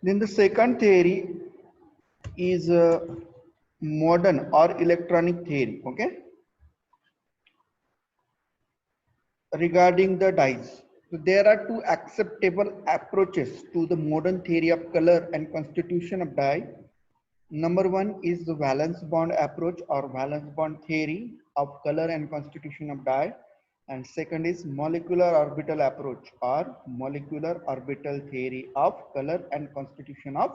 Then the second theory is modern or electronic theory. Okay, regarding the dyes. So there are two acceptable approaches to the modern theory of color and constitution of dye. Number one is the valence bond approach or valence bond theory of color and constitution of dye. And second is molecular orbital approach or molecular orbital theory of color and constitution of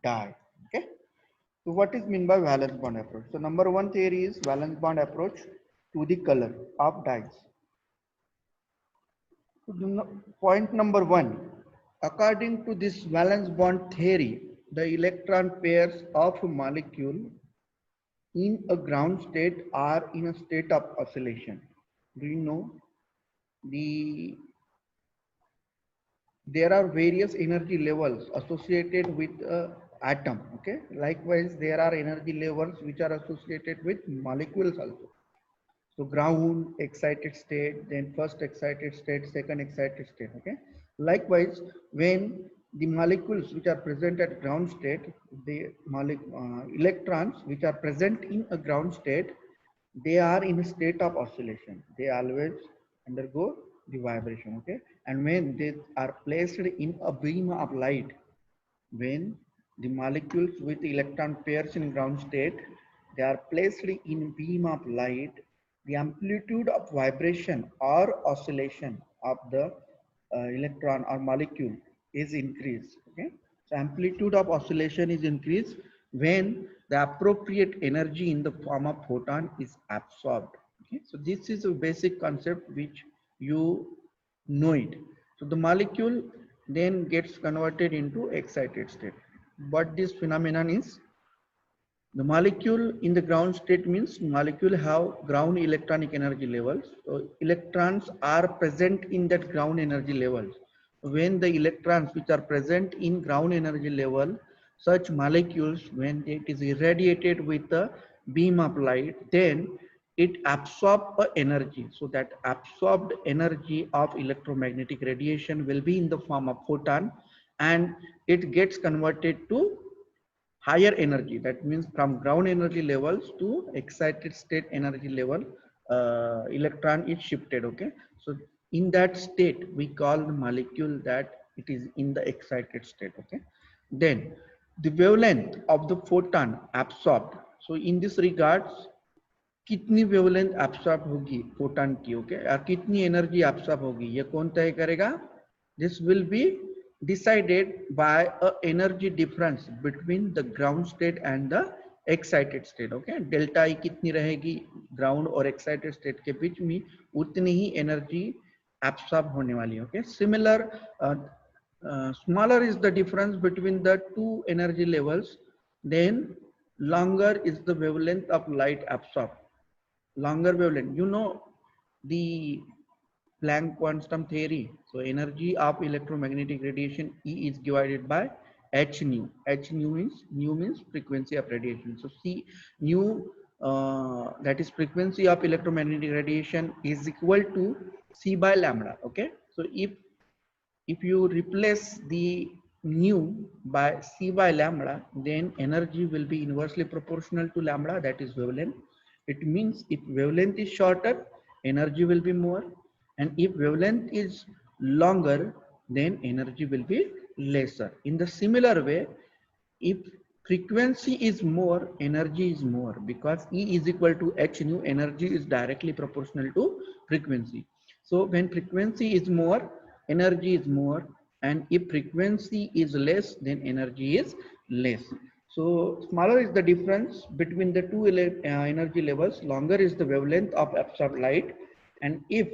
dye. Okay. So what is meant by valence bond approach? So number one theory is valence bond approach to the color of dyes. Point number one, according to this valence bond theory, the electron pairs of a molecule in a ground state are in a state of oscillation. Do you know there are various energy levels associated with atom. Okay, likewise there are energy levels which are associated with molecules also. So ground, excited state, then first excited state, second excited state. Okay. Likewise, when the molecules which are present at ground state, the electrons which are present in a ground state, they are in a state of oscillation. They always undergo the vibration. Okay. And when they are placed in a beam of light, when the molecules with electron pairs in ground state, they are placed in beam of light, the amplitude of vibration or oscillation of the electron or molecule is increased. Okay, so amplitude of oscillation is increased when the appropriate energy in the form of photon is absorbed. Okay, so this is a basic concept which you know it. So the molecule then gets converted into excited state. But this phenomenon is, the molecule in the ground state means molecule have ground electronic energy levels. So electrons are present in that ground energy levels. When the electrons which are present in ground energy level, such molecules, when it is irradiated with a beam of light, then it absorbs energy. So that absorbed energy of electromagnetic radiation will be in the form of photon, and it gets converted to higher energy. That means from ground energy levels to excited state energy level, electron is shifted. Okay, so in that state we call the molecule that it is in the excited state. Okay, then the wavelength of the photon absorbed. So in this regards, कितनी wavelength absorb होगी photon की, okay, और कितनी energy absorb होगी ये कौन तय करेगा? This will be decided by a energy difference between the ground state and the excited state. Okay, delta E कितनी रहेगी ground और excited state के बीच में, उतनी ही energy absorb होने वाली है. Okay, similar smaller is the difference between the two energy levels, then longer is the wavelength of light absorbed. Longer wavelength, you know the Planck quantum theory. So energy of electromagnetic radiation E is divided by h nu. H nu means frequency of radiation. So C nu, that is frequency of electromagnetic radiation, is equal to C by lambda. Okay, so if you replace the nu by C by lambda, then energy will be inversely proportional to lambda, that is wavelength. It means if wavelength is shorter, energy will be more, and if wavelength is longer, then energy will be lesser. In the similar way, if frequency is more, energy is more, because E is equal to h nu, energy is directly proportional to frequency. So when frequency is more, energy is more, and if frequency is less, then energy is less. So smaller is the difference between the two energy levels, longer is the wavelength of absorbed light, and if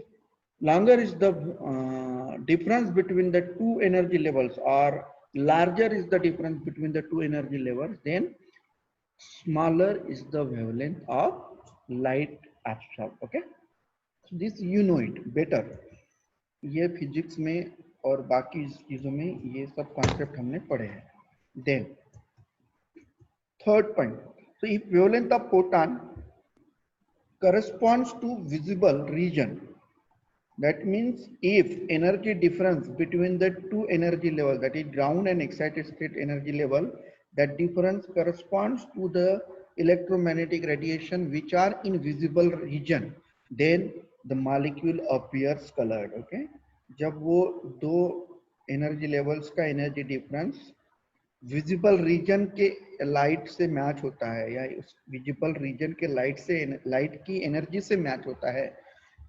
longer is the difference between the two energy levels, or larger is the difference between the two energy levels, then smaller is the wavelength of light absorbed. Okay, so this you know it better. ये physics में और बाकी चीजों में ये सब concept हमने पढ़े हैं. Then third point, so if wavelength of photon corresponds to visible region, That means if energy difference between the two energy levels, that is ground and excited state energy level, that difference corresponds to the electromagnetic radiation which are in visible region, then the molecule appears colored. Okay, जब वो दो energy levels का energy difference visible region के light से match होता है या उस विजिबल रीजन के लाइट की एनर्जी से मैच होता है,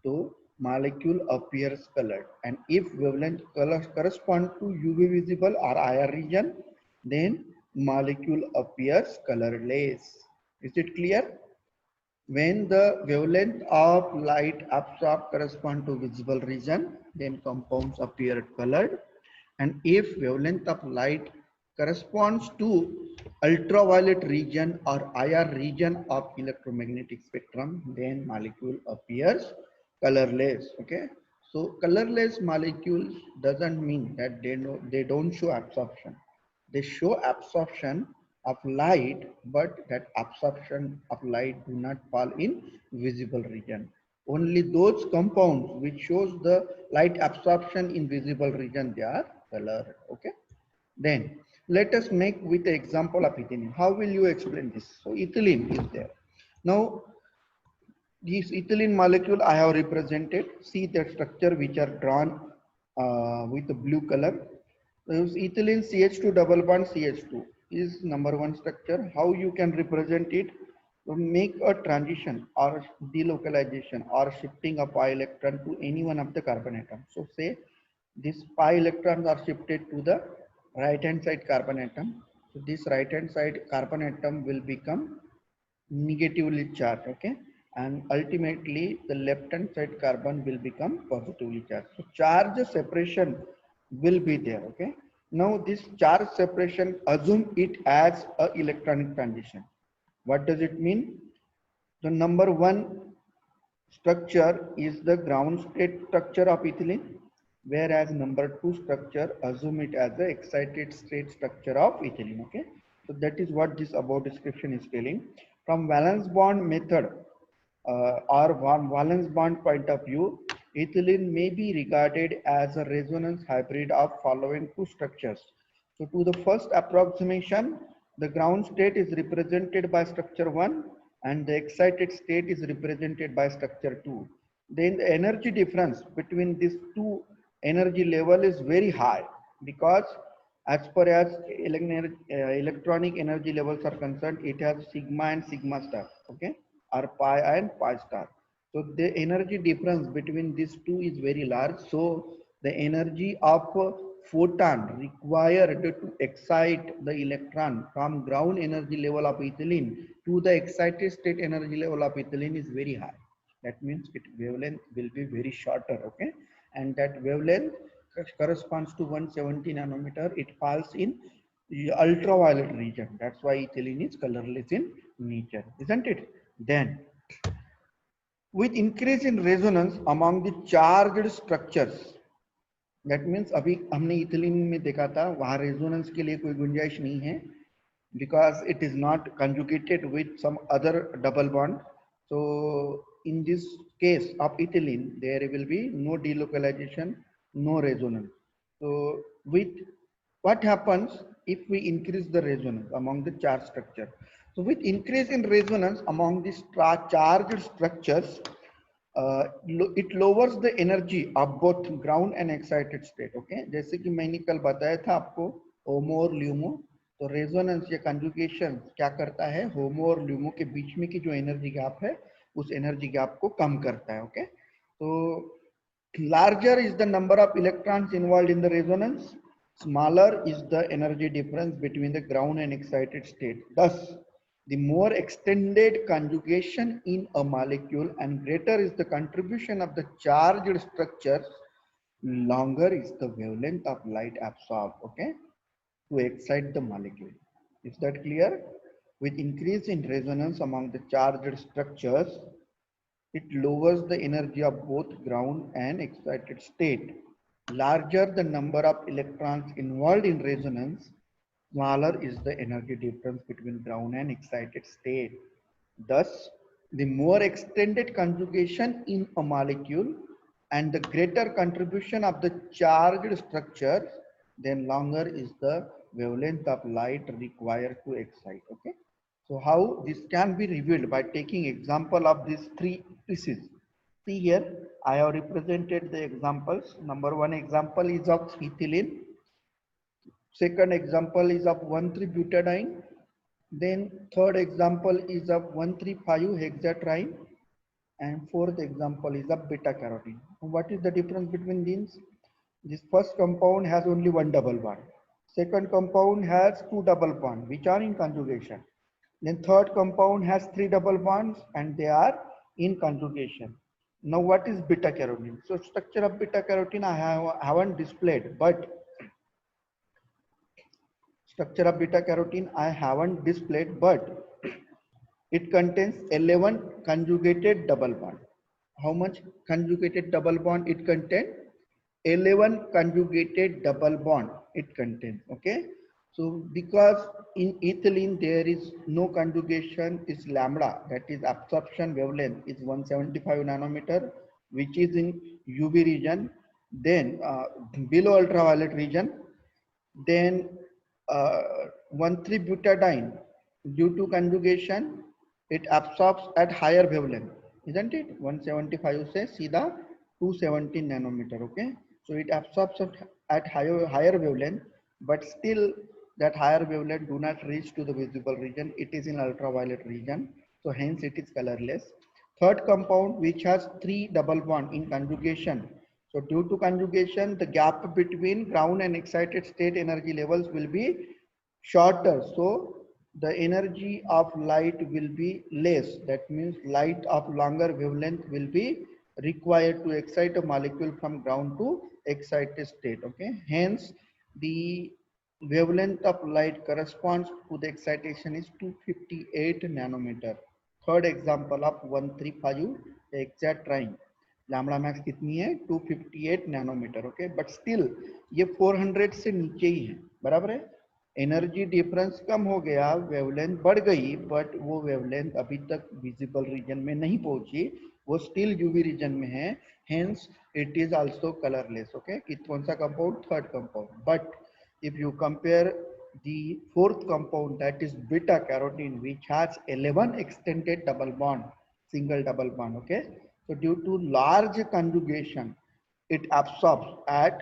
तो molecule appears colored. And if wavelength colors correspond to UV visible or IR region, then molecule appears colorless. Is it clear? When the wavelength of light absorbed correspond to visible region, then compounds appear colored. And if wavelength of light corresponds to ultraviolet region or IR region of electromagnetic spectrum, then molecule appears colorless. Okay, so colorless molecules doesn't mean that they don't show absorption. They show absorption of light, but that absorption of light do not fall in visible region. Only those compounds which shows the light absorption in visible region, they are colored. Okay, then let us make with the example of ethylene. How will you explain this? So ethylene is there. Now this ethylene molecule I have represented. See the structure which are drawn with the blue color. Use ethylene CH2 double bond CH2 is number one structure. How you can represent it? To make a transition or delocalization or shifting a pi electron to any one of the carbon atom. So say these pi electrons are shifted to the right hand side carbon atom. So this right hand side carbon atom will become negatively charged. Okay, and ultimately the left hand side carbon will become positively charged. So charge separation will be there. Okay, now this charge separation, assume it as a electronic transition. What does it mean? The number one structure is the ground state structure of ethylene, whereas number two structure, assume it as the excited state structure of ethylene. Okay, so that is what this above description is telling. From valence bond method or valence bond point of view, ethylene may be regarded as a resonance hybrid of following two structures. So to the first approximation, the ground state is represented by structure 1 and the excited state is represented by structure 2. Then the energy difference between these two energy level is very high, because as far as electronic energy levels are concerned, it has sigma and sigma star, okay, or pi and pi star. So the energy difference between these two is very large. So the energy of photon required to excite the electron from ground energy level of ethylene to the excited state energy level of ethylene is very high. That means its wavelength will be very shorter. Okay, and that wavelength corresponds to 170 nanometer. It falls in the ultraviolet region. That's why ethylene is colorless in nature, isn't it? Then with increase in resonance among the charged structures, that means अभी हमने ethylene में देखा था, वहाँ resonance के लिए कोई गुंजाइश नहीं है, because it is not conjugated with some other double bond. So in this case of ethylene, there will be no delocalization, no resonance. So with what happens if we increase the resonance among the charged structure? So with increase in resonance among the charged structures, it lowers the energy of both ground and excited state. Okay, जैसे कि मैंने कल बताया था आपको होमो और LUMO, तो resonance या कंजुगेशन क्या करता है, होमो और ल्यूमो के बीच में की जो एनर्जी गैप है उस एनर्जी गैप को कम करता है. ओके, तो larger is the number of electrons involved in the resonance, smaller is the energy difference between the ground and excited state. Thus the more extended conjugation in a molecule and greater is the contribution of the charged structures, longer is the wavelength of light absorbed, okay, to excite the molecule. Is that clear? With increase in resonance among the charged structures, it lowers the energy of both ground and excited state. Larger the number of electrons involved in resonance, smaller is the energy difference between ground and excited state. Thus, the more extended conjugation in a molecule and the greater contribution of the charged structure, then longer is the wavelength of light required to excite. Okay, so how this can be revealed by taking example of these three pieces. See here, I have represented the examples. Number one example is of ethylene. Second example is of 1,3-butadiene. Then third example is of 1,3,5-hexatriene. And fourth example is of beta carotene. What is the difference between these? This first compound has only one double bond. Second compound has two double bonds which are in conjugation. Then third compound has three double bonds and they are in conjugation. Now what is beta carotene? So structure of beta carotene I haven't displayed, but it contains 11 conjugated double bond. How much conjugated double bond it contains? 11 conjugated double bond it contains. Okay, so because in ethylene there is no conjugation, is lambda, that is absorption wavelength is 175 nanometer, which is in UV region, then below ultraviolet region. Then 1,3-butadiene, due to conjugation, it absorbs at higher wavelength, isn't it? 175 से सीधा 217 nanometer. Okay, so it absorbs at higher wavelength, but still that higher wavelength do not reach to the visible region. It is in ultraviolet region, so hence it is colorless. Third compound, which has three double bond in conjugation. So due to conjugation, the gap between ground and excited state energy levels will be shorter. So the energy of light will be less. That means light of longer wavelength will be required to excite a molecule from ground to excited state. Okay. Hence, the wavelength of light corresponds to the excitation is 258 nanometer. Third example of 135 hexatriene. Lambda max कितनी है 258 nanometre. Okay, but still ये 400 से नीचे ही है, बराबर है. Energy difference कम हो गया, वेवलेंथ बढ़ गई, बट वो वेवलेंथ अभी तक विजिबल रीजन में नहीं पहुंची, वो स्टिल यूवी रीजन में है. Hence it is also colourless. Okay, कि कौन सा compound? Third compound. But if you compare the fourth compound, that is beta carotene, which has 11 extended double bond, single double bond. Okay, so due to large conjugation, it absorbs at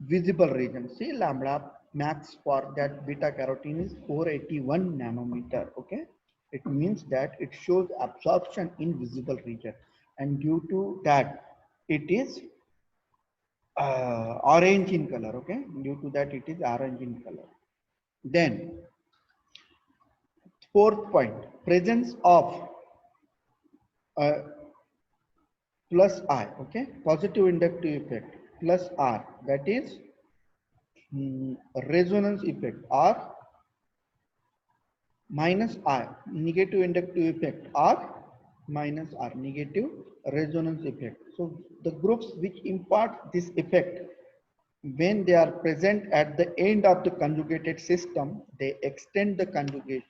visible region. See, lambda max for that beta carotene is 481 nanometer. Okay, it means that it shows absorption in visible region, and due to that it is orange in color. Okay, due to that it is orange in color. Then fourth point, presence of plus I, okay, positive inductive effect, plus R, that is resonance effect, or minus I, negative inductive effect, or minus R, negative resonance effect. So the groups which impart this effect, when they are present at the end of the conjugated system, they extend the conjugation,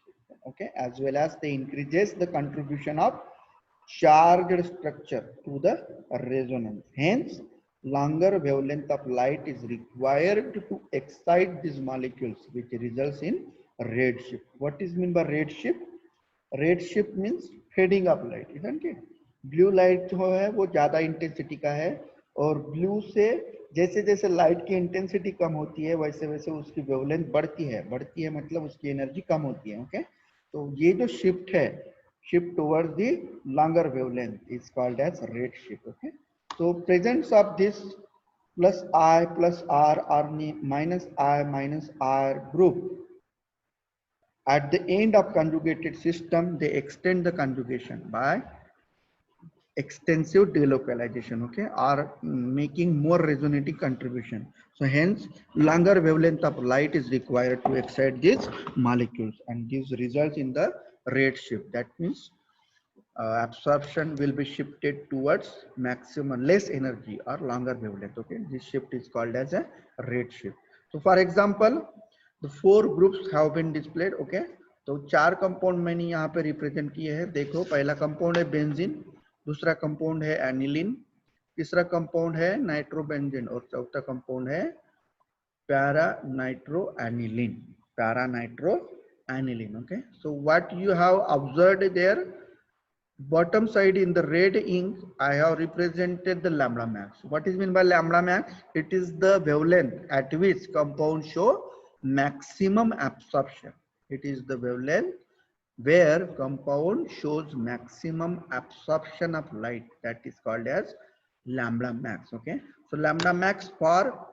okay, as well as they increases the contribution of charged structure to the resonance. Hence, longer wavelength of light is required to excite these molecules, which results in redshift. What is meant by redshift? Redshift means fading of light, isn't it? Blue light जो है वो ज्यादा intensity का है, और blue से जैसे जैसे लाइट की इंटेंसिटी कम होती है वैसे वैसे उसकी वेवलेंथ बढ़ती है मतलब उसकी एनर्जी कम होती है. ओके, तो ये जो शिफ्ट है, shift towards the longer wavelength, is called as red shift. Okay, so presence of this plus I plus R or minus I minus R group at the end of conjugated system, they extend the conjugation by extensive delocalization, okay, or making more resonating contribution. So hence longer wavelength of light is required to excite these molecules, and this results in the red shift. That means absorption will be shifted towards maximum less energy or longer wavelength. Okay, this shift is called as a red shift. So for example, the four groups have been displayed. Okay, तो चार compound मैंने यहाँ पे represent किए हैं. देखो, पहला compound है बेंजीन, दूसरा कंपाउंड है एनिलीन, तीसरा कंपाउंड है नाइट्रोबेंजीन और चौथा कंपाउंड है para नाइट्रोएनिलीन. Para nitroaniline. Okay, so what you have observed there, bottom side in the red ink I have represented the lambda max. What is mean by lambda max? It is the wavelength at which compound show maximum absorption. It is the wavelength where compound shows maximum absorption of light, that is called as lambda max. Okay, so lambda max for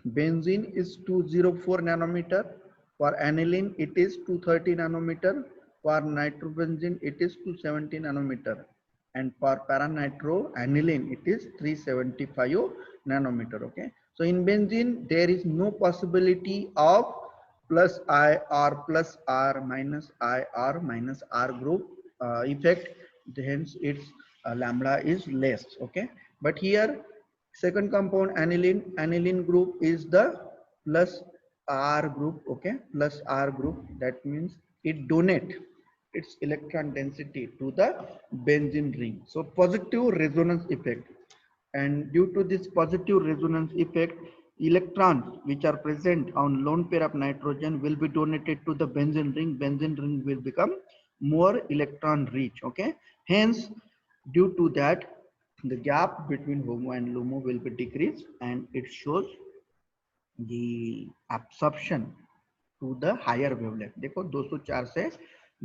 benzene is 204 nanometer, for aniline it is 230 nanometer, for nitrobenzene it is 270 nanometer, and for paranitro-aniline it is 375 nanometer. Okay, so in benzene there is no possibility of plus I or plus R minus I or minus R group effect, hence its lambda is less. Okay, but here second compound aniline group is the plus R group. Okay, plus R group, that means it donate its electron density to the benzene ring, so positive resonance effect. And due to this positive resonance effect, electrons which are present on lone pair of nitrogen will be donated to the benzene ring will become more electron rich. Okay, hence due to that the gap between HOMO and LUMO will be decreased, and it shows the absorption to the higher wavelength. देखो 204 से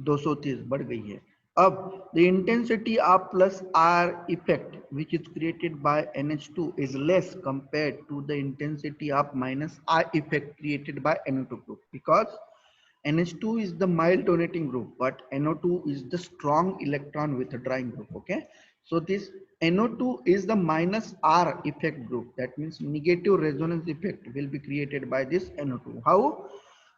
230 बढ़ गई है. अब the intensity of plus R effect which is created by NH2 is less compared to the intensity of minus I effect created by NO2 group, because NH2 is the mild donating group, but NO2 is the strong electron withdrawing group. Okay, so this NO2 is the minus R effect group. That means negative resonance effect will be created by this NO2. How?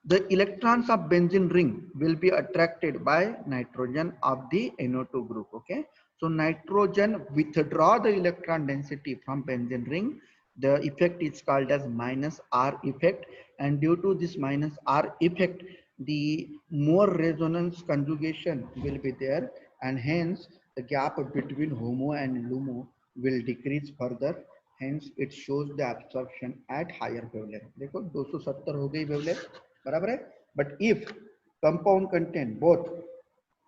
The electrons of benzene ring will be attracted by nitrogen of the NO2 group. Okay, so nitrogen withdraw the electron density from benzene ring. The effect is called as minus R effect, and due to this minus R effect, the more resonance conjugation will be there, and hence the gap between HOMO and LUMO will decrease further. Hence it shows the absorption at higher wavelength. देखो 270 हो गई wavelength, बराबर है. But if compound contain both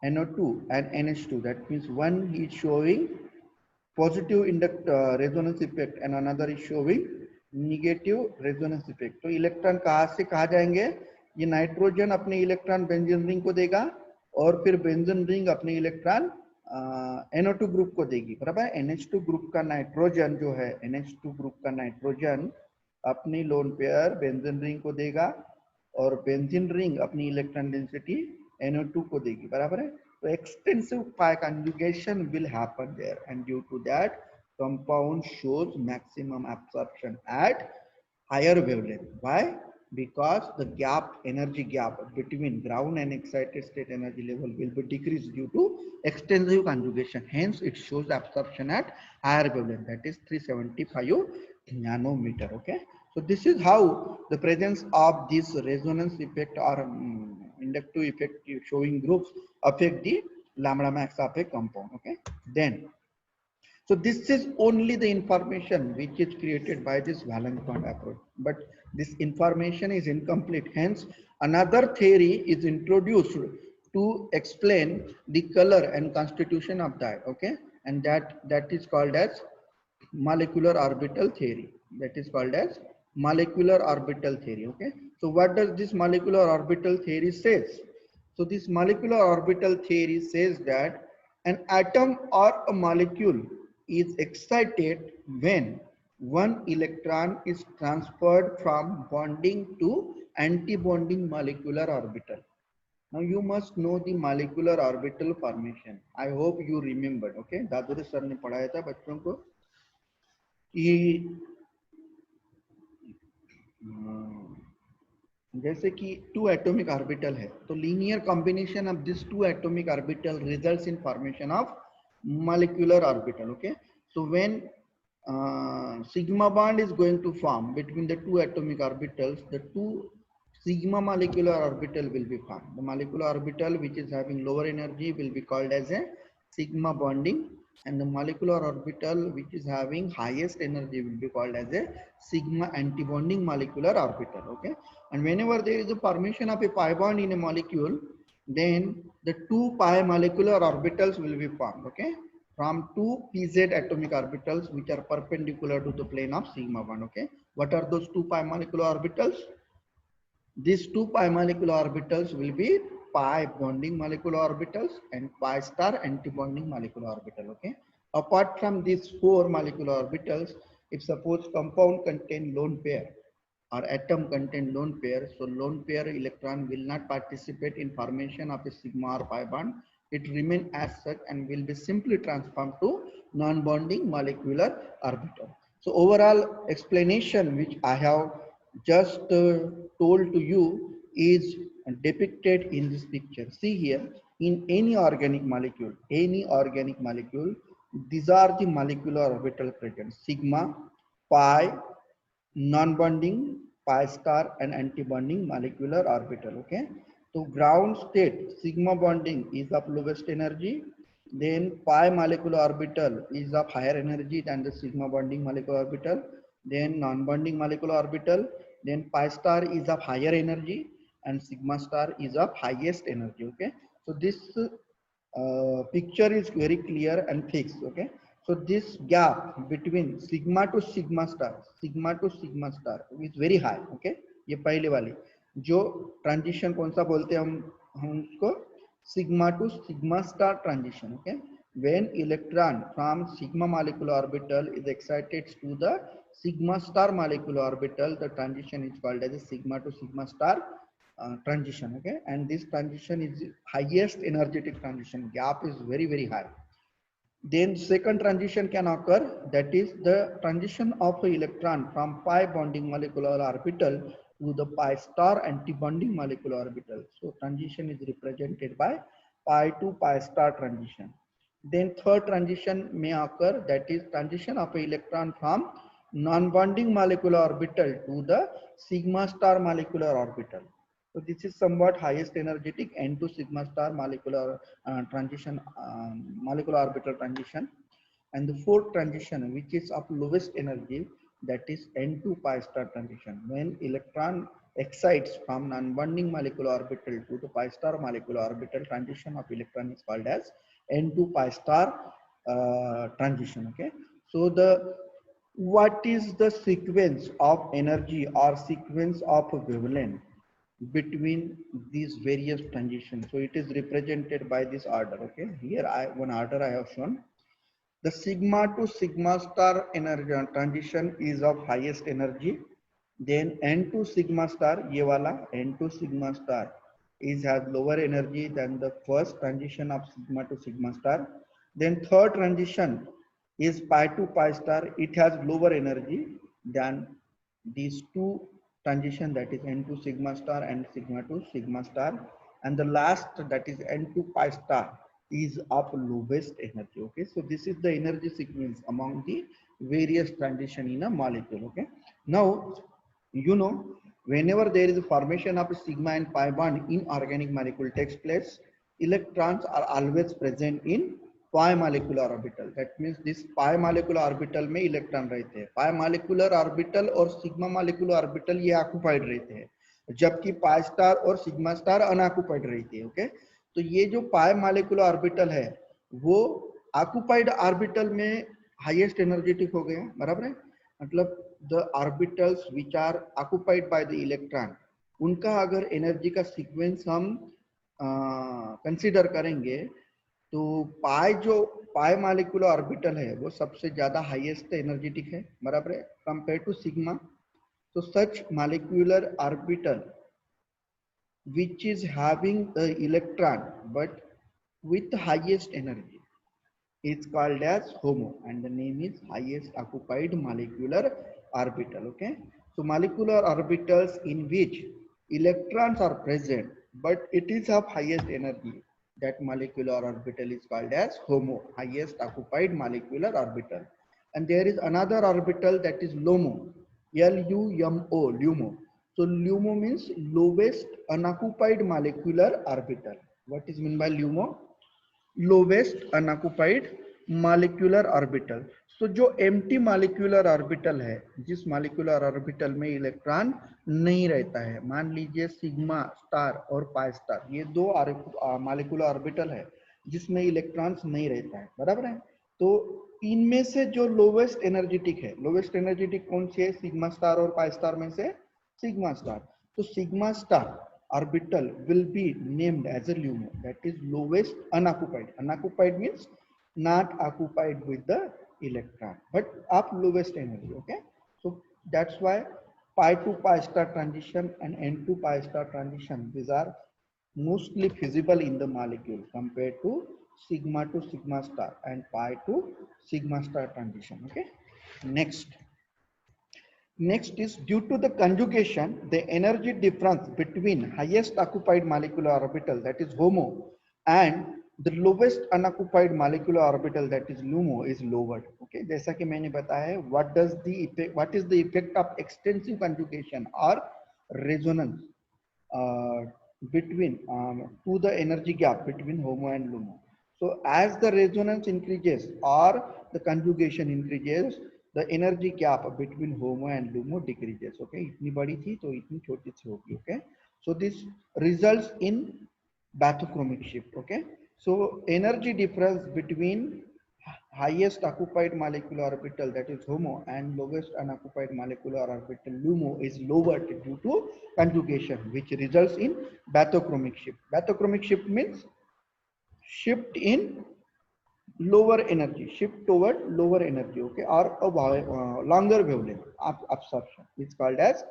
NO2 and NH2, that means one is showing positive resonance effect and another is showing negative resonance effect. तो electron कहाँ से कहाँ जाएंगे? ये नाइट्रोजन अपने इलेक्ट्रॉन बेंजीन रिंग को देगा और फिर बेंजीन रिंग अपने इलेक्ट्रॉन NO2 ग्रुप को देगी, बराबर. NH2 ग्रुप का नाइट्रोजन जो है, NH2 ग्रुप का नाइट्रोजन अपनी लोन पेयर बेंजीन रिंग को देगा और बेंजीन रिंग अपनी इलेक्ट्रॉन डेंसिटी NO2 को देगी, बराबर है. So extensive pi conjugation will happen there, and due to that compound shows maximum absorption at higher wavelength. Why? Because the gap, energy gap between ground and excited state energy level will be decreased due to extensive conjugation. Hence it shows absorption at higher wavelength, that is 375 nanometer. Okay, so this is how the presence of this resonance effect or inductive effect showing groups affect the lambda max of a compound. Okay, then so this is only the information which is created by this valence bond approach, but this information is incomplete. Hence another theory is introduced to explain the color and constitution of that. Okay, and that is called as molecular orbital theory. That is called as molecular orbital theory. Okay, so what does this molecular orbital theory says? So this molecular orbital theory says that an atom or a molecule is excited when one electron is transferred from bonding to anti-bonding molecular orbital. Now you must know the molecular orbital formation. I hope you remembered. Okay, Dadure sir ने पढ़ाया था बच्चों को कि जैसे कि to atomic orbital है तो linear combination of this two atomic orbital results in formation of molecular orbital. Okay, so when sigma bond is going to form between the two atomic orbitals, the two sigma molecular orbital will be formed. The molecular orbital which is having lower energy will be called as a sigma bonding and the molecular orbital which is having highest energy will be called as a sigma antibonding molecular orbital. Okay, and whenever there is a formation of a pi bond in a molecule, then the two pi molecular orbitals will be formed. Okay, from two pz atomic orbitals which are perpendicular to the plane of sigma bond. Okay, what are those two pi molecular orbitals? These two pi molecular orbitals will be pi bonding molecular orbitals and pi star antibonding molecular orbital. Okay. Apart from these four molecular orbitals, if suppose compound contain lone pair or atom contain lone pair, so lone pair electron will not participate in formation of a sigma or pi bond. It remain as such and will be simply transformed to non-bonding molecular orbital. So overall explanation which I have just told to you is depicted in this picture. See here, in any organic molecule, these are the molecular orbital present: sigma, pi, non-bonding, pi star, and anti-bonding molecular orbital. Okay, so ground state sigma bonding is of lowest energy, then pi molecular orbital is of higher energy than the sigma bonding molecular orbital, then non-bonding molecular orbital, then pi star is of higher energy, and sigma star is of highest energy. Okay, so this picture is very clear and fixed. Okay, so this gap between sigma to sigma star is very high. Okay, ये पहले वाली जो transition कौन सा बोलते हैं हम उसको sigma to sigma star transition. Okay, when electron from sigma molecular orbital is excited to the sigma star molecular orbital, the transition is called as a sigma to sigma star transition. Okay, and this transition is highest energetic transition, gap is very high. Then second transition can occur, that is the transition of an electron from pi bonding molecular orbital to the pi star anti-bonding molecular orbital. So transition is represented by pi to pi star transition. Then third transition may occur, that is transition of an electron from non-bonding molecular orbital to the sigma star molecular orbital. So this is somewhat highest energetic N2 sigma star molecular transition, molecular orbital transition. And the fourth transition, which is of lowest energy, that is N2 pi star transition. When electron excites from non-bonding molecular orbital to the pi star molecular orbital, transition of electron is called as N2 pi star transition. Okay, so the what is the sequence of energy or sequence of wavelength between these various transitions? So it is represented by this order. Okay, here one order I have shown. The sigma to sigma star energy transition is of highest energy. Then N2 sigma star, ye wala N2 sigma star is has lower energy than the first transition of sigma to sigma star. Then third transition is pi to pi star. It has lower energy than these two transition, that is N2 sigma star and sigma to sigma star. And the last, that is N2 pi star, is of lowest energy. Okay, so this is the energy sequence among the various transition in a molecule. Okay, now you know, whenever there is a formation of a sigma and pi bond in organic molecule takes place, electrons are always present in pi molecular orbital. That means this pi molecular orbital में electron रहते हैं. pi molecular orbital और sigma molecular orbital ये occupied रहते हैं, जबकि pi star और sigma star unoccupied रहती है. ओके, तो ये जो pi molecular orbital है वो occupied orbital में highest energetic हो गए, बराबर है. मतलब the orbitals which are occupied by the electron, उनका अगर एनर्जी का सीक्वेंस हम कंसीडर करेंगे तो पाई मॉलिक्यूलर ऑर्बिटल है वो सबसे ज्यादा हाईएस्ट एनर्जेटिक है, बराबर है, कंपेयर टू सिग्मा. तो such molecular orbital which is having the electron but with the highest energy is called as HOMO, and the name is highest occupied molecular orbital. Okay, so molecular orbitals in which electrons are present but it is of highest energy, that molecular orbital is called as HOMO, highest occupied molecular orbital. And there is another orbital, that is LUMO, LUMO, LUMO. So LUMO means lowest unoccupied molecular orbital. What is meant by LUMO? Lowest unoccupied molecular orbital. So जो empty molecular orbital है, जिस molecular orbital में electron नहीं रहता है, मान लीजिए sigma star और पाई स्टार, ये दो मॉलिक्यूलर ऑर्बिटल है जिसमें इलेक्ट्रॉन्स नहीं रहता है, बराबर है। तो इनमें से जो लोवेस्ट एनर्जेटिक है, लोवेस्ट एनर्जेटिक कौन सी है, सिग्मा स्टार और पाई स्टार में से सिग्मा स्टार। तो sigma star orbital will be named as a LUMO, that is lowest unoccupied. Unoccupied means not occupied with the electron but of lowest energy. Okay, so that's why pi to pi star transition and n to pi star transition, these are mostly feasible in the molecule compared to sigma to sigma star and pi to sigma star transition. Okay, next is due to the conjugation, the energy difference between highest occupied molecular orbital, that is HOMO, and the lowest unoccupied molecular orbital, that is LUMO, is lowered. Okay, जैसा कि मैंने बताया है, what is the effect of extensive conjugation or resonance between to the energy gap between HOMO and LUMO. So as the resonance increases or the conjugation increases, the energy gap between HOMO and LUMO decreases. Okay, इतनी बड़ी थी तो इतनी छोटी सी होगी. Okay, so this results in bathochromic shift. Okay, so energy difference between highest occupied molecular orbital, that is HOMO, and lowest unoccupied molecular orbital LUMO is lowered due to conjugation, which results in bathochromic shift. Bathochromic shift means shift in lower energy, shift toward lower energy. Okay, or a longer wavelength of absorption. It's called as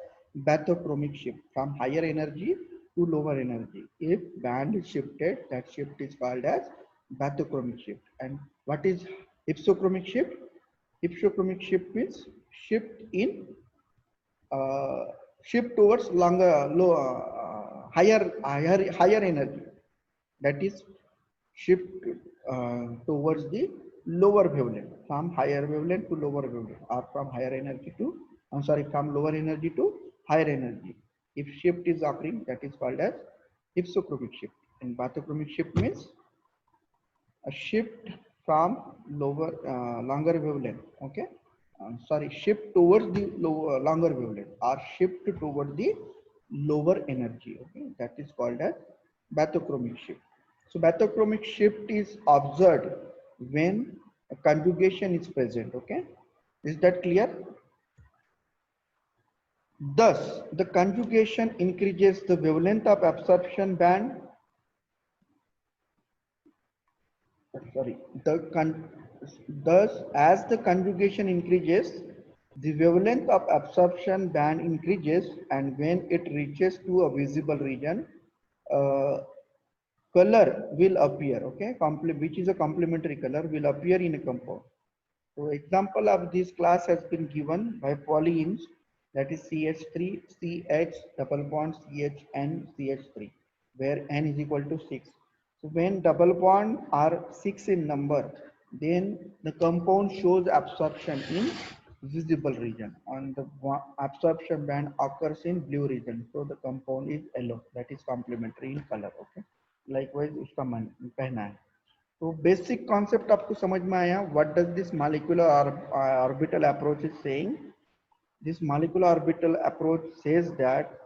bathochromic shift, from higher energy to lower energy. If band is shifted, that shift is called as bathochromic shift. And what is hypsochromic shift? Hypsochromic shift means shift in shift towards higher energy, that is shift towards the lower wavelength, from higher wavelength to lower wavelength, or from higher energy to from lower energy to higher energy. If shift is occurring, that is called as hypsochromic shift. And bathochromic shift means a shift from longer wavelength. Okay, shift towards the longer wavelength or shift toward the lower energy. Okay, that is called as bathochromic shift. So bathochromic shift is observed when a conjugation is present. Okay, is that clear? Thus the conjugation increases the wavelength of absorption band. Sorry, thus as the conjugation increases, the wavelength of absorption band increases, and when it reaches to a visible region, uh, color will appear. Okay, which is a complementary color, will appear in a compound. So example of this class has been given by polyenes, that is CH3, CH double bond CH and CH3, where N is equal to 6. So when double bond are 6 in number, then the compound shows absorption in visible region, and the absorption band occurs in blue region. So the compound is yellow, that is complementary in color. Okay, likewise उसका पहना है. तो basic concept आपको समझ में आया. What does this molecular orbital approach is saying? This molecular orbital approach says that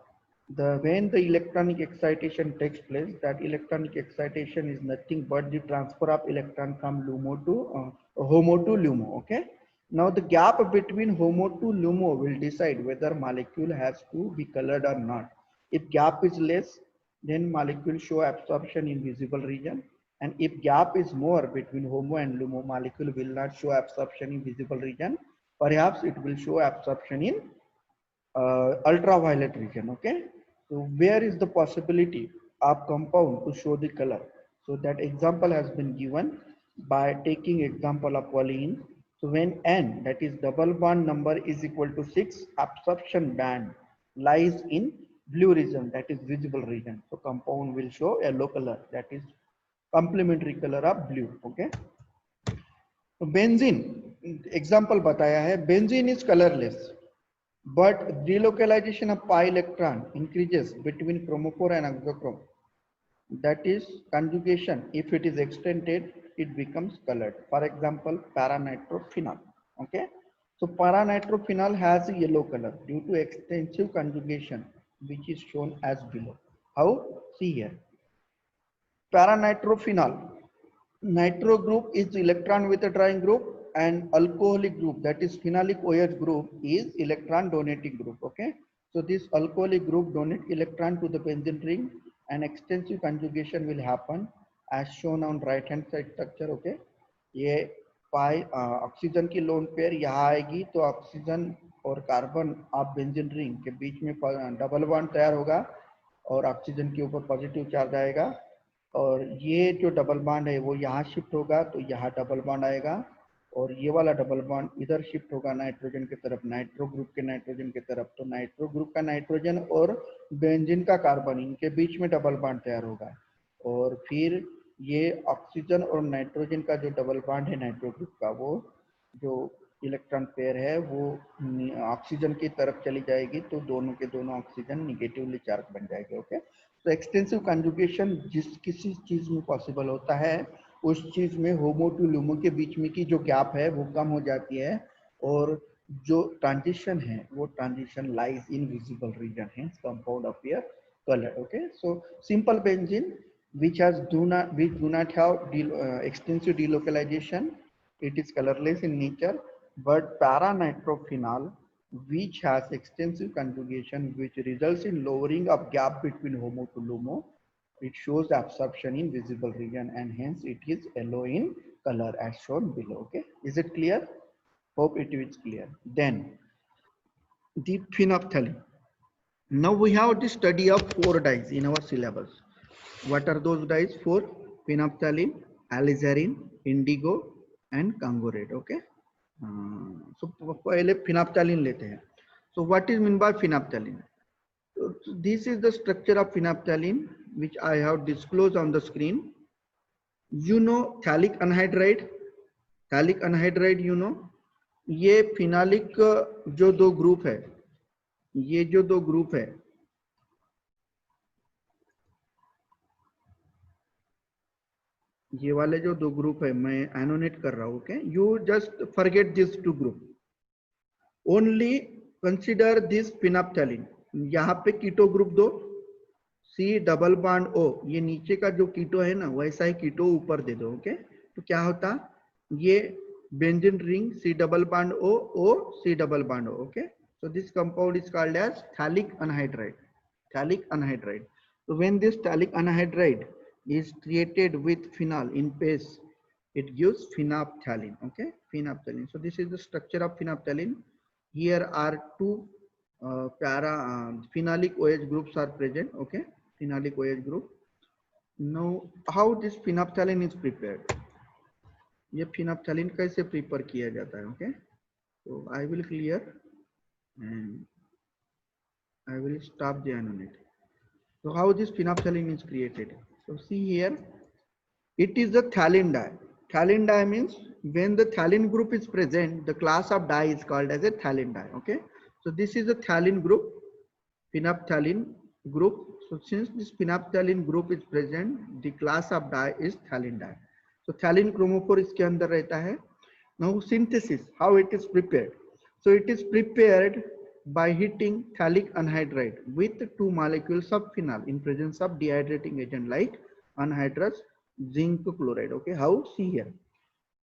when the electronic excitation takes place, that electronic excitation is nothing but the transfer of electron from LUMO to HOMO to LUMO. Okay, now the gap between HOMO to LUMO will decide whether molecule has to be colored or not. If gap is less, then molecule show absorption in visible region, and if gap is more between HOMO and LUMO, molecule will not show absorption in visible region. Perhaps it will show absorption in ultraviolet region. Okay, so where is the possibility of compound to show the color? So that example has been given by taking example of polyene. So when N, that is double bond number, is equal to 6, absorption band lies in blue region, that is visible region. So compound will show yellow color, that is complementary color of blue. Okay, तो benzene example बताया है. Benzene is colourless, but delocalization of pi electron increases between chromophore and exochrome. that is conjugation. If it is extended, it becomes colored. For example, paranitrophenol. Okay, so paranitrophenol has a yellow color due to extensive conjugation, which is shown as below. How? See here. Paranitrophenol, nitro group is electron with a drawing group, and alcoholic group, that is phenolic OH group, is electron donating group. Okay, so this alcoholic group donate electron to the benzene ring, and extensive conjugation will happen as shown on right hand side structure. Okay, ये पाई oxygen की lone pair यहाँ आएगी तो oxygen और carbon आप benzene ring के बीच में double bond तैयार होगा और ऑक्सीजन के ऊपर पॉजिटिव चार्ज आएगा, और ये जो डबल बॉन्ड है वो यहाँ शिफ्ट होगा तो यहाँ डबल बॉन्ड आएगा, और ये वाला डबल बॉन्ड इधर शिफ्ट होगा नाइट्रोजन की तरफ, नाइट्रो ग्रुप के नाइट्रोजन की तरफ, तो नाइट्रो ग्रुप का नाइट्रोजन और बेंजीन का कार्बन इनके बीच में डबल बॉन्ड तैयार होगा, और फिर ये ऑक्सीजन और नाइट्रोजन का जो डबल बॉन्ड है नाइट्रो ग्रुप का, वो जो इलेक्ट्रॉन पेयर है वो ऑक्सीजन की तरफ चली जाएगी, तो दोनों के दोनों ऑक्सीजन निगेटिवली चार्ज बन जाएंगे। ओके, तो एक्सटेंसिव कंजुगेशन जिस किसी चीज में पॉसिबल होता है उस चीज में होमो टू लुमो के बीच में की जो गैप है वो कम हो जाती है, और जो ट्रांजिशन है वो transition lies in visible region, hence compound appear colored. Okay, so simple benzene which do not have extensive delocalization, it is colorless in nature, but paranitrophenol which has extensive conjugation which results in lowering of gap between homo to lumo, it shows absorption in visible region and hence it is yellow in color as shown below. Okay, is it clear? Hope it is clear. Then the phenolphthalein. Now we have the study of 4 dyes in our syllabus. What are those dyes? 4: phenolphthalein, alizarin, indigo and Congo red. Okay, so पहले phenolphthalein लेते हैं. So what is meant by phenolphthalein? So this is the structure of phenolphthalein which I have disclosed on the screen. You know phthalic anhydride, you know, ये phenolic जो दो group है, ये जो दो ग्रुप है, ये वाले जो दो ग्रुप है मैं एनोनेट कर रहा हूं. Okay, you just forget this two group, only consider this phenolphthalein. यहाँ पे कीटो ग्रुप दो, सी डबल बॉन्ड ओ, ये नीचे का जो कीटो है ना वैसा ही कीटो ऊपर दे दो. ओके, तो क्या होता, ये benzene ring C double bond O, O C double bond O. Okay, so this compound is called as phthalic anhydride. Phthalic anhydride. So when this phthalic anhydride is treated with phenol in base, it gives phenolphthalein. Okay, phenolphthalein. So this is the structure of phenolphthalein. Here are two phenolic OH groups are present. Okay, phenolic OH group. Now how this phenolphthalein is prepared? ये phenolphthalein कैसे prepare किया जाता है? Okay, so I will clear and I will stop the annonate. So how this phenolphthalein is created? So see here, it is a phthalene dye. Phthalene dye means when the phthalene group is present, the class of dye is called as a phthalene dye. Okay, so this is a phthalene group, phenolphthalein group. So since this phenolphthalein group is present, the class of dye is phthalene dye. So phthalene chromophore इसके अंदर रहता है. Now synthesis, how it is prepared? So it is prepared by heating phthalic anhydride with 2 molecules of phenol in presence of dehydrating agent like anhydrous zinc chloride. Okay, how? See here.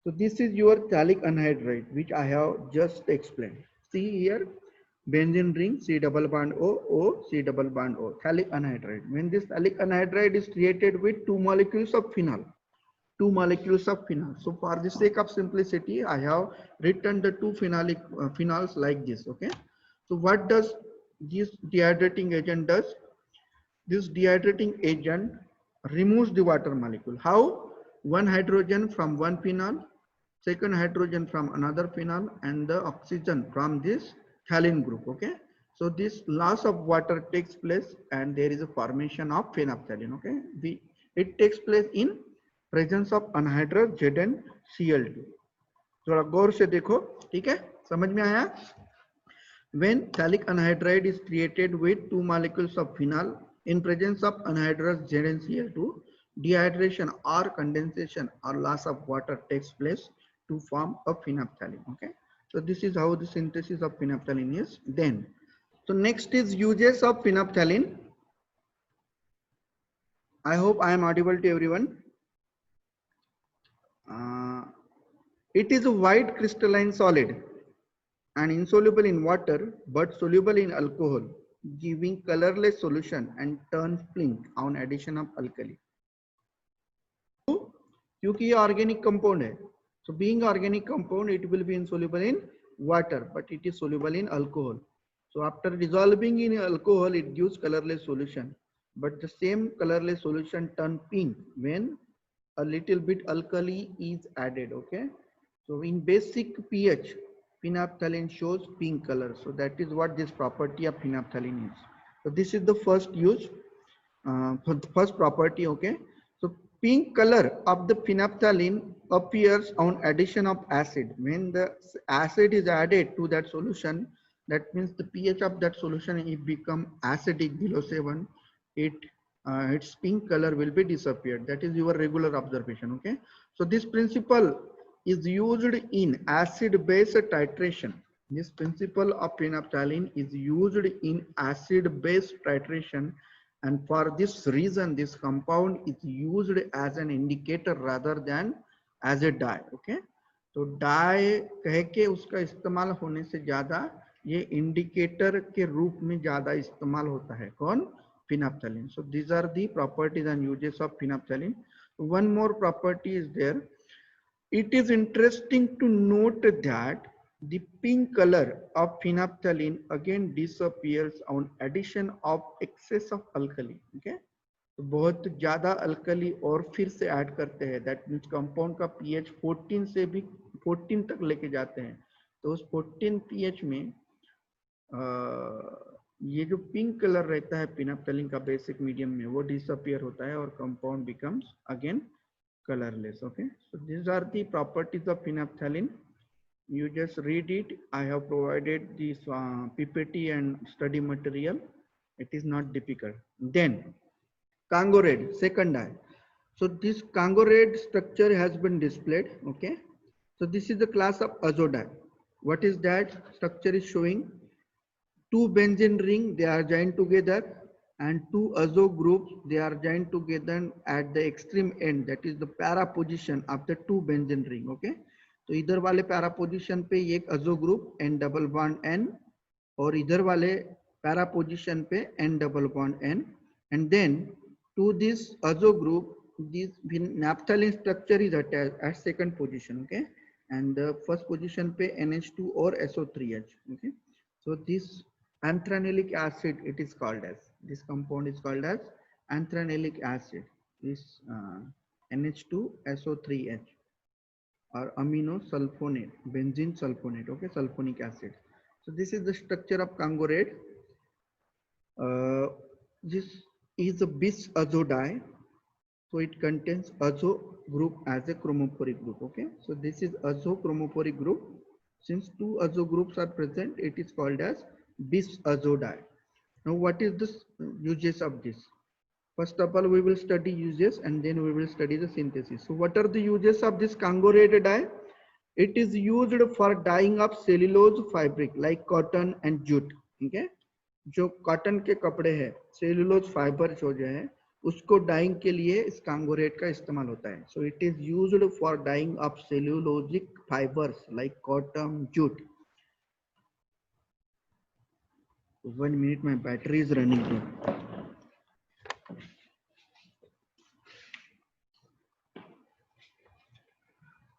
So this is your phthalic anhydride which I have just explained. See here, benzene ring C double bond O, O C double bond O, phthalic anhydride. When this phthalic anhydride is treated with 2 molecules of phenol, 2 molecules of phenol. So for the sake of simplicity, I have written the 2 phenols like this. Okay, so what does this dehydrating agent does? This dehydrating agent removes the water molecule. How? One hydrogen from one phenol, second hydrogen from another phenol, and the oxygen from this phthalene group. Okay, so this loss of water takes place and there is a formation of phenolphthalein. Okay, it takes place in presence of anhydrous ZnCl2. थोड़ा गौर से देखो, ठीक है, समझ में आया? When phthalic anhydride is treated with 2 molecules of phenol In presence of anhydrous ZnCl2, dehydration or condensation or loss of water takes place to form a phenolphthalein. Okay, so this is how the synthesis of phenolphthalein is then. So next is uses of phenolphthalein. I hope I am audible to everyone. It is a white crystalline solid and insoluble in water but soluble in alcohol, giving colorless solution and turns pink on addition of alkali. क्योंकि ये organic compound है, so being organic compound it will be insoluble in water but it is soluble in alcohol. So after dissolving in alcohol it gives colorless solution, but the same colorless solution turn pink when a little bit alkali is added. Okay, so in basic pH phenolphthalein shows pink color, so that is what this property of phenolphthalein is. So this is the first use, first property. Okay, so pink color of the phenolphthalein appears on addition of acid. When the acid is added to that solution, that means the pH of that solution if become acidic below 7, its pink color will be disappeared. That is your regular observation. Okay, so this principle is used in acid base titration. This principle of phenolphthalein is used in acid base titration, and for this reason this compound is used as an indicator rather than as a dye. Okay, तो die कह के उसका इस्तेमाल होने से ज्यादा ये indicator के रूप में ज्यादा इस्तेमाल होता है. कौन? phenolphthalein. So these are the properties and uses of phenolphthalein. One more property is there. It is interesting to note that the pink color of phenolphthalein again disappears on addition of excess of alkali. Okay, तो बहुत ज्यादा alkali और फिर से add करते हैं, that means compound का pH 14 से भी 14 तक लेके जाते हैं, तो उस 14 पीएच में ये जो पिंक कलर रहता है phenolphthalein का बेसिक मीडियम में वो डिसअपियर होता है और compound becomes again colorless. Okay, so these are the properties of phenolphthalein. You just read it. I have provided this ppt and study material. It is not difficult. Then Congo red, second dye. So this Congo red structure has been displayed. Okay, so this is the class of azo dye. What is that? Structure is showing two benzene ring, they are joined together, and two azo groups, they are joined together at the extreme end, that is the para position of the two benzene ring. Okay, तो इधर वाले para position पे एक azo group n double bond n, और इधर वाले para position पे n double bond n, and then to this azo group this naphthalene structure is attached at second position. Okay, and the first position पे NH2 or SO3H. Okay, so this anthranic acid it is called as, this compound is called as anthranic acid, this NH2SO3H or amino sulfonate, benzene sulfonate. Okay, sulfonic acid. So this is the structure of Congo red. This is a bis azo dye, so it contains azo group as a chromophoric group. Okay, so this is azo chromophoric group. Since two azo groups are present, it is called as bis azo dye. Now what is the uses of this? First of all we will study uses and then we will study the synthesis. So what are the uses of this Congo red dye? It is used for dyeing of cellulose fabric like cotton and jute. Okay, जो cotton के कपड़े हैं, cellulose fibre जो है उसको dying के लिए इस कांगो रेड का इस्तेमाल होता है. So it is used for dyeing of cellulosic fibres like cotton, jute. 1 minute, my battery is running low.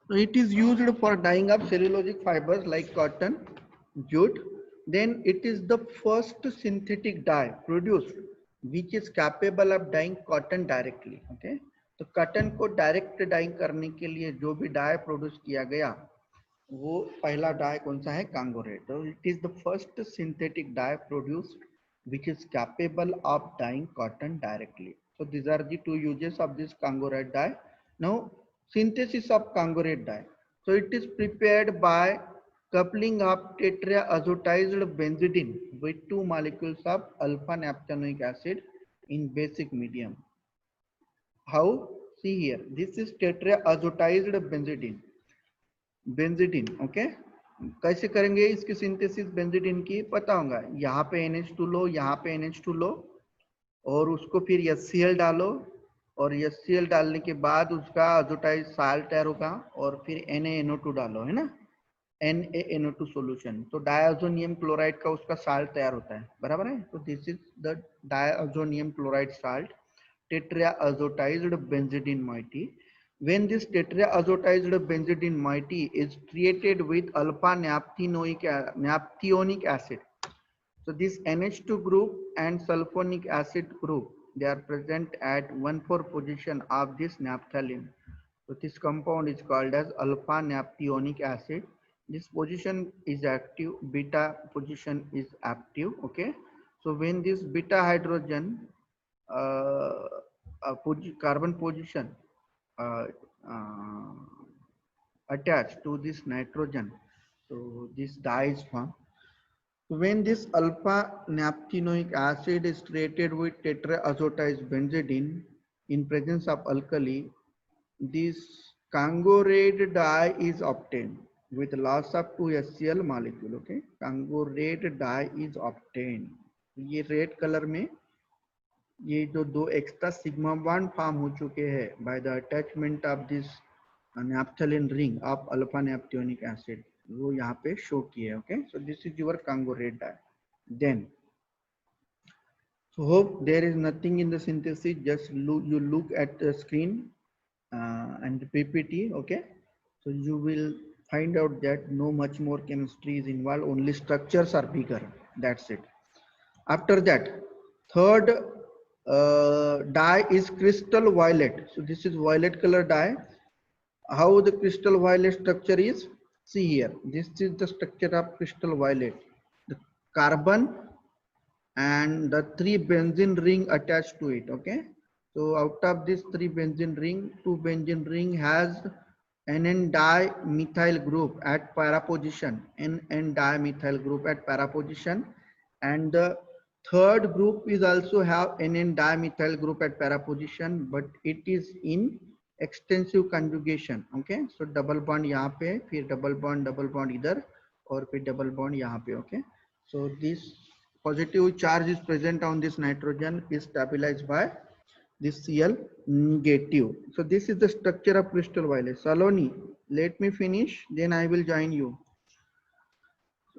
So it is used for dyeing of cellulosic fibers like cotton, jute. Then it is the first synthetic dye produced which is capable of dyeing cotton directly. Okay, तो cotton को direct dying करने के लिए जो भी die produce किया गया वो पहला डाई कौन सा है? Congo red. तो it is the first synthetic dye produced which is capable of dyeing cotton directly. So these are the two uses of this Congo red dye. Now synthesis of Congo red dye. So it is prepared by coupling of tetraazotized benzidine with two molecules of alpha naphthenic acid in basic medium. How? See here, this is tetraazotized benzidine. Benzidine okay, कैसे करेंगे इसकी synthesis benzidine की पता होगा, यहाँ पे NH2 लो, यहाँ पे NH2 लो और उसको फिर HCl डालो और HCl डालने के बाद उसका अजोटाइज साल्ट तैयार होगा और फिर NaNO2 डालो, है ना, NaNO2 सॉल्यूशन, तो डायazonium क्लोराइड का उसका साल्ट तैयार होता है, बराबर है। तो this is the diazonium chloride salt, tetraazotized benzidine moiety. When this tetraazotized benzidine moiety is treated with alpha naphthalenic acid, so this NH2 group and sulfonic acid group, they are present at 1,4 position of this naphthalene. So this compound is called as alpha naphthalenic acid. This position is active, beta position is active. Okay. So when this beta hydrogen carbon position uh, uh, attached to this nitrogen, so this dye is formed. When this alpha naphthenic acid is treated with tetraazotized benzidine in presence of alkali, this Congo-red dye is obtained with loss of 2HCl molecule. Okay, Congo-red dye is obtained. ये red colour में ये जो दो extra sigma bond form हो चुके हैं by the attachment of this naphthalene ring of alpha naphthenic acid, वो यहाँ पे शो किए। Okay, so this is your Congo red dye. Then so hope there is nothing in the synthesis, just you look at the screen and the PPT. Okay, so you will find out that no much more chemistry is involved, only structures are bigger, that's it. After that, third dye is crystal violet. So this is violet color dye. How the crystal violet structure is? See here, this is the structure of crystal violet. The carbon and the 3 benzene ring attached to it. Okay, so out of this 3 benzene ring, 2 benzene ring has NN dimethyl group at para position, NN dimethyl group at para position, and the third group is also have NN dimethyl group at para position, but it is in extensive conjugation. Okay, so double bond यहाँ पे, फिर double bond इधर और फिर double bond यहाँ पे. Okay, so this positive charge is present on this nitrogen is stabilized by this Cl negative. So this is the structure of crystal violet. Saloni, let me finish, then I will join you.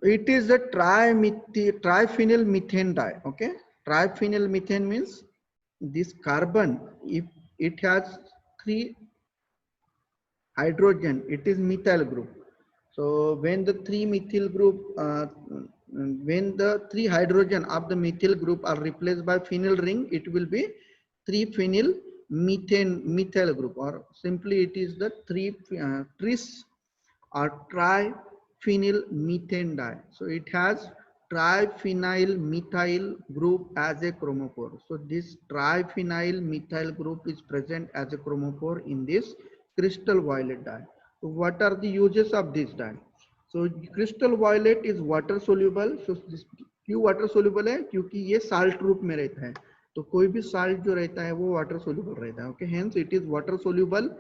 It is a triphenyl methane dye. Okay, triphenyl methane means this carbon, if it has 3 hydrogen, it is methyl group. So when the 3 methyl group, when the 3 hydrogen of the methyl group are replaced by phenyl ring, it will be 3 phenyl methyl group, or simply it is the tris or triphenyl methane dye. So it has triphenyl methyl group as a chromophore. So this triphenyl methyl group is present as a chromophore in this crystal violet dye. So what are the uses of this dye? So crystal violet is water soluble. So this क्यों water soluble है? क्योंकि ये salt रूप में रहता है, तो कोई भी साल्ट जो रहता है वो वाटर सोल्यूबल रहता है. Okay, hence it is water soluble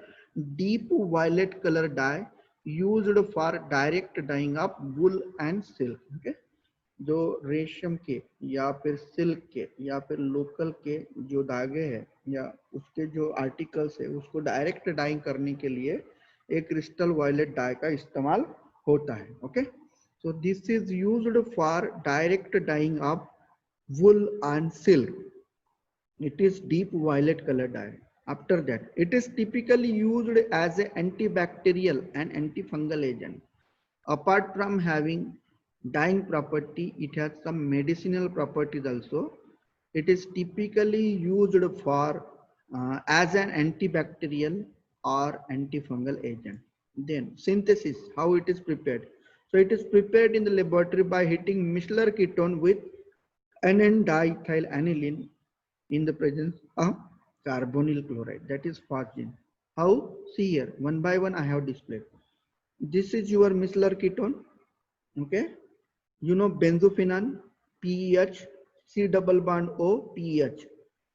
deep violet colour dye used for direct dyeing of wool and silk. Okay, जो रेशम के या फिर सिल्क के या फिर लोकल के जो धागे हैं या उसके जो आर्टिकल्स है उसको डायरेक्ट डाइंग करने के लिए एक क्रिस्टल वायलेट डाई का इस्तेमाल होता है. Okay, so this is used for direct dyeing of wool and silk. It is deep violet color dye. After that, it is typically used as an antibacterial and antifungal agent. Apart from having dyeing property, it has some medicinal properties also. It is typically used for as an antibacterial or antifungal agent. Then synthesis, how it is prepared. So it is prepared in the laboratory by heating Miller ketone with N-diethyl aniline in the presence of carbonyl chloride, that is phosgene. How? See here, one by one I have displayed. This is your Miller ketone. Okay, you know benzophenone, PEH, C double bond O, PEH.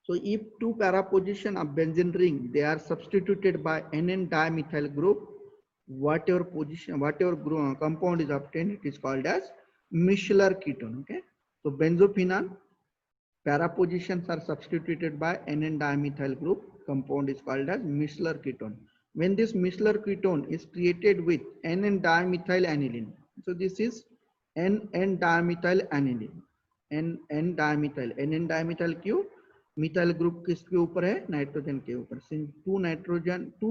So if two para position of benzene ring, they are substituted by NN dimethyl group, whatever position, whatever group, compound is obtained, it is called as Mishler ketone. Okay. So benzophenone, para positions are substituted by NN dimethyl group, compound is called as Mishler ketone. When this Mishler ketone is created with NN dimethyl aniline, so this is NN dimethyl aniline, NN dimethyl क्यों? Methyl group किसके ऊपर है? Nitrogen के ऊपर. Since two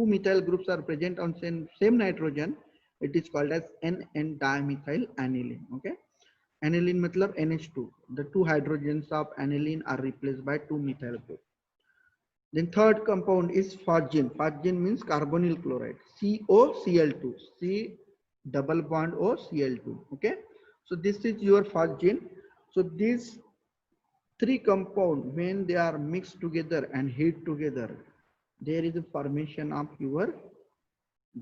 methyl groups are present on same nitrogen, it is called as NN dimethyl aniline. Okay. Aniline मतलब NH2. The two hydrogens of aniline are replaced by two methyl groups. Then third compound is phosgene. Phosgene means carbonyl chloride. COCl2. C double bond O Cl2. Okay. So this is your phosgene. So these three compound, when they are mixed together and heat together, there is a formation of your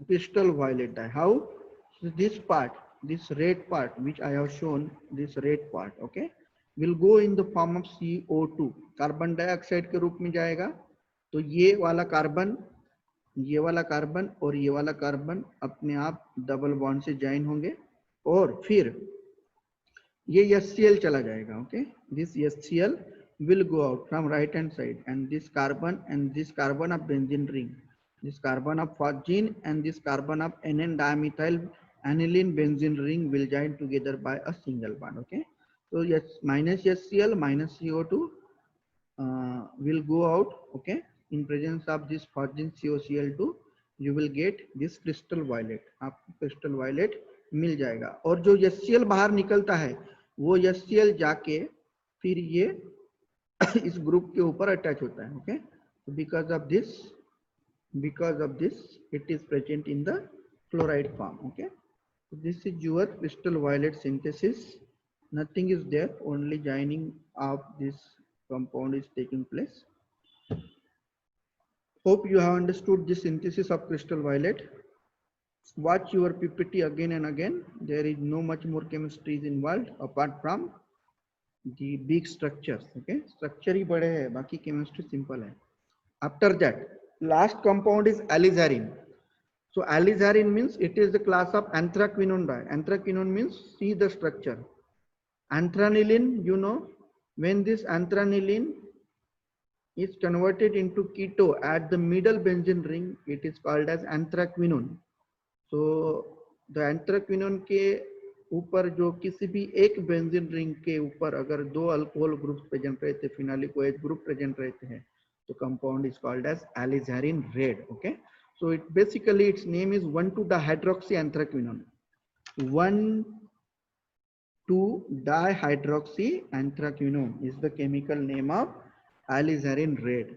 crystal violet dye. How? So this part, this red part which I have shown, this red part, okay, will go in the form of CO2, carbon dioxide के रूप में जाएगा. तो ये वाला carbon और ये वाला कार्बन अपने आप डबल बॉन्ड से ज्वाइन होंगे और फिर ये HCl चला जाएगा. Okay, this HCl will go out from right hand side, and this carbon of benzene ring, this carbon of phosgene and this carbon of NN dimethyl aniline benzene ring will join together by a single bond. Okay, so yes, minus HCl minus CO2 will go out. Okay, in presence of this phosgene COCl2 you will get this crystal violet. आपको crystal violet मिल जाएगा. और जो HCl बाहर निकलता है वो HCl जाके फिर ये इस ग्रुप के ऊपर अटैच होता है. Okay, because of this it is present in the chloride form. Okay, so this is your crystal violet synthesis. Nothing is there, only joining of this compound is taking place. Hope you have understood the synthesis of crystal violet. Watch your PPT again and again. There is no much more chemistry is involved apart from the big structures. Okay, structure ही बड़े है, बाकी chemistry simple है. After that, last compound is alizarin. So alizarin means it is the class of anthraquinone dye. Anthraquinone means, see the structure. Anthranilin, you know, when this anthranilin is converted into keto at the middle benzene ring, it is called as anthraquinone. So the anthraquinone के ऊपर जो किसी भी एक benzene ring के ऊपर अगर दो अल्कोहल ग्रुप्स प्रेजेंट रहते, फिनालिक OH ग्रुप प्रेजेंट रहते हैं, तो compound is called as alizarin red. Okay, so it basically its name is 1,2-dihydroxyanthracquinone. 1,2-dihydroxyanthracquinone is the chemical name of alizarin red.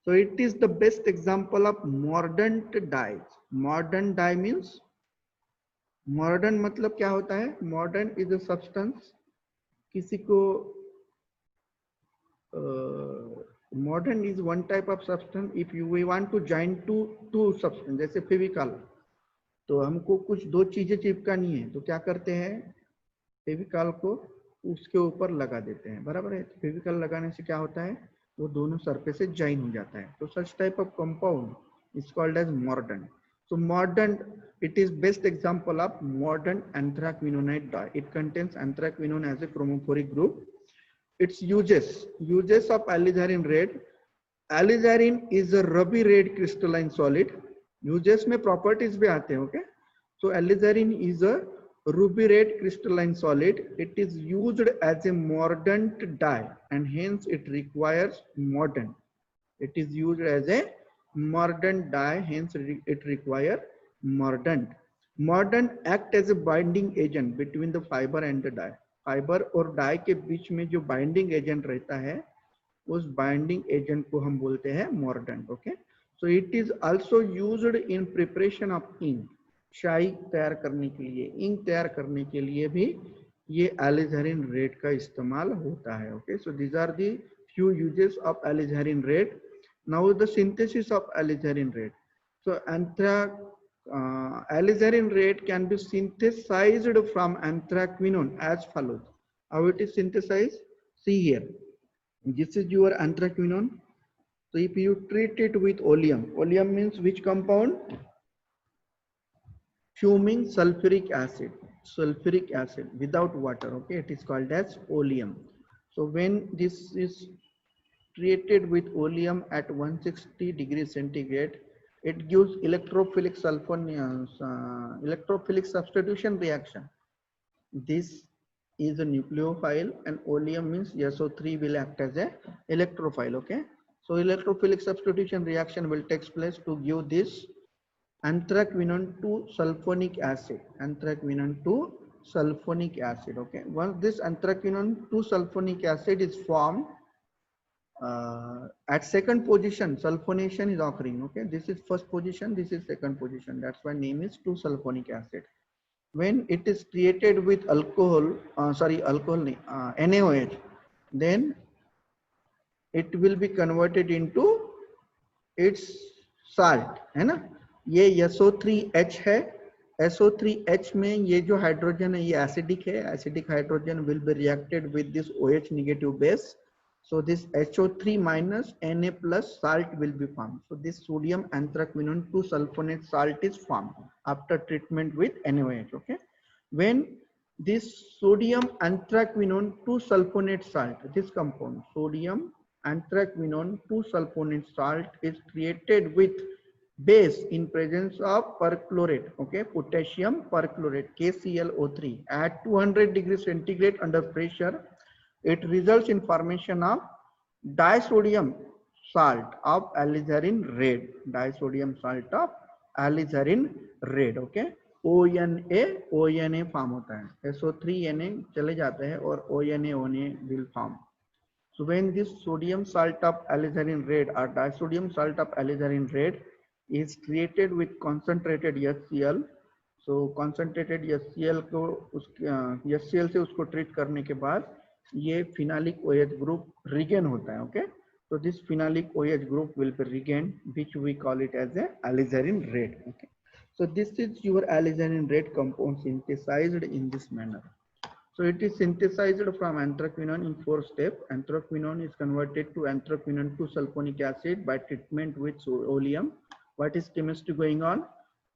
So it is the best example of mordant dyes. Mordant dye means, modern मतलब क्या होता है? Modern is a substance, किसी को मॉडर्न is one type of substance if you we want to join two substance. जैसे फेविकॉल, तो हमको कुछ दो चीजें चिपकानी है, तो क्या करते हैं? फेविकॉल को उसके ऊपर लगा देते हैं, बराबर है. फेविकॉल लगाने से क्या होता है? वो दोनों सरफेस से ज्वाइन हो जाता है. तो such type of compound is called as मॉडर्न. So mordant, it is best example of mordant anthraquinonide dye. It contains anthraquinone as a chromophoric group. Its uses of alizarin red. Alizarin is a ruby red crystalline solid. Uses में properties भी आते हैं. Okay, so alizarin is a ruby red crystalline solid. It is used as a mordant dye and hence it requires mordant. It is used as a mordant dye, hence it require mordant. Mordant act as a binding agent between the fiber and the dye. Fibre और die के बीच में जो binding agent रहता है, उस binding agent को हम बोलते हैं mordant. Okay, so it is also used in preparation of ink. शाई तैयार करने के लिए, इंक तैयार करने के लिए भी ये alizarin red का इस्तेमाल होता है. Okay, so these are the few uses of alizarin red. Now the synthesis of alizarin red. So alizarin red can be synthesized from anthraquinone as follows. How it is synthesized? See here. This is your anthraquinone. So if you treat it with oleum, oleum means which compound? Fuming sulfuric acid without water. Okay, it is called as oleum. So when this is treated with oleum at 160 degrees centigrade, it gives electrophilic electrophilic substitution reaction. This is a nucleophile, and oleum means SO3 will act as a electrophile. Okay, so electrophilic substitution reaction will take place to give this anthraquinone to sulfonic acid. Anthraquinone to sulfonic acid. Okay, once this anthraquinone to sulfonic acid is formed, at second position sulfonation is occurring. Okay, this is first position, this is second position, that's why name is 2-sulfonic acid. When it is created with alcohol, NaOH, then it will be converted into its salt, है ना. ये SO3H है, SO3H में ये जो hydrogen है ये acidic है, acidic hydrogen will be reacted with this OH negative base. So this HO3 minus Na plus salt will be formed. So this sodium anthraquinone 2-sulfonate salt is formed after treatment with NaOH. Okay, when this sodium anthraquinone 2-sulfonate salt, this compound sodium anthraquinone 2-sulfonate salt is created with base in presence of perchlorate. Okay, potassium perchlorate KClO3 at 200 degrees centigrade under pressure. It results in formation of disodium salt of alizarin red. Disodium salt of alizarin red. Okay, ONA form होता है, SO3Na चले जाते हैं और ONA will form. So when this sodium salt of alizarin red or disodium salt of alizarin red is created with concentrated HCl, so concentrated HCl को HCl से उसको treat करने के बाद ये phenolic OH group regain होता है. Okay, so this phenolic OH group will be regained, which we call it as a alizarin red. Okay, so this is your alizarin red compound synthesized in this manner. So it is synthesized from anthraquinone in 4 steps. Anthraquinone is converted to anthraquinone 2-sulfonic acid by treatment with oleum. What is chemistry going on?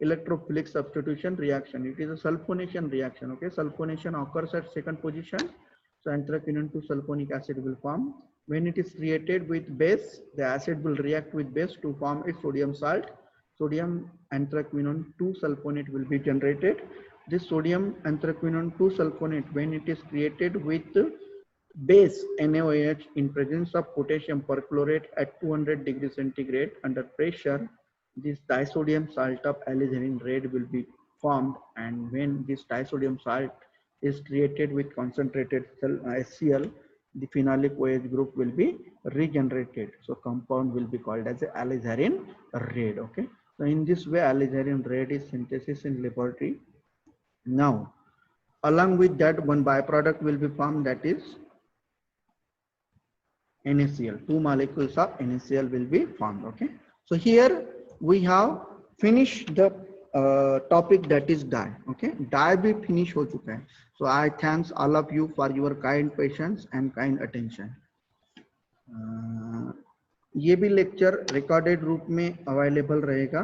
Electrophilic substitution reaction. It is a sulfonation reaction. Okay, sulfonation occurs at second position. So anthraquinone 2-sulfonic acid will form. When it is created with base, the acid will react with base to form its sodium salt. Sodium anthraquinone 2-sulfonate will be generated. This sodium anthraquinone 2-sulfonate, when it is created with base NaOH in presence of potassium perchlorate at 200 degrees centigrade under pressure, this disodium salt of alizarin red will be formed. And when this disodium salt is created with concentrated HCl, the phenolic OH group will be regenerated. So compound will be called as alizarin red. Okay, so in this way alizarin red is synthesis in laboratory. Now, along with that, one byproduct will be formed, that is NaCl. 2 molecules of NaCl will be formed. Okay, so here we have finished the topic, that is dye. Okay, dye भी finish हो चुका है. So I thanks all of you for your kind patience and kind attention. ये भी lecture recorded रूप में available रहेगा.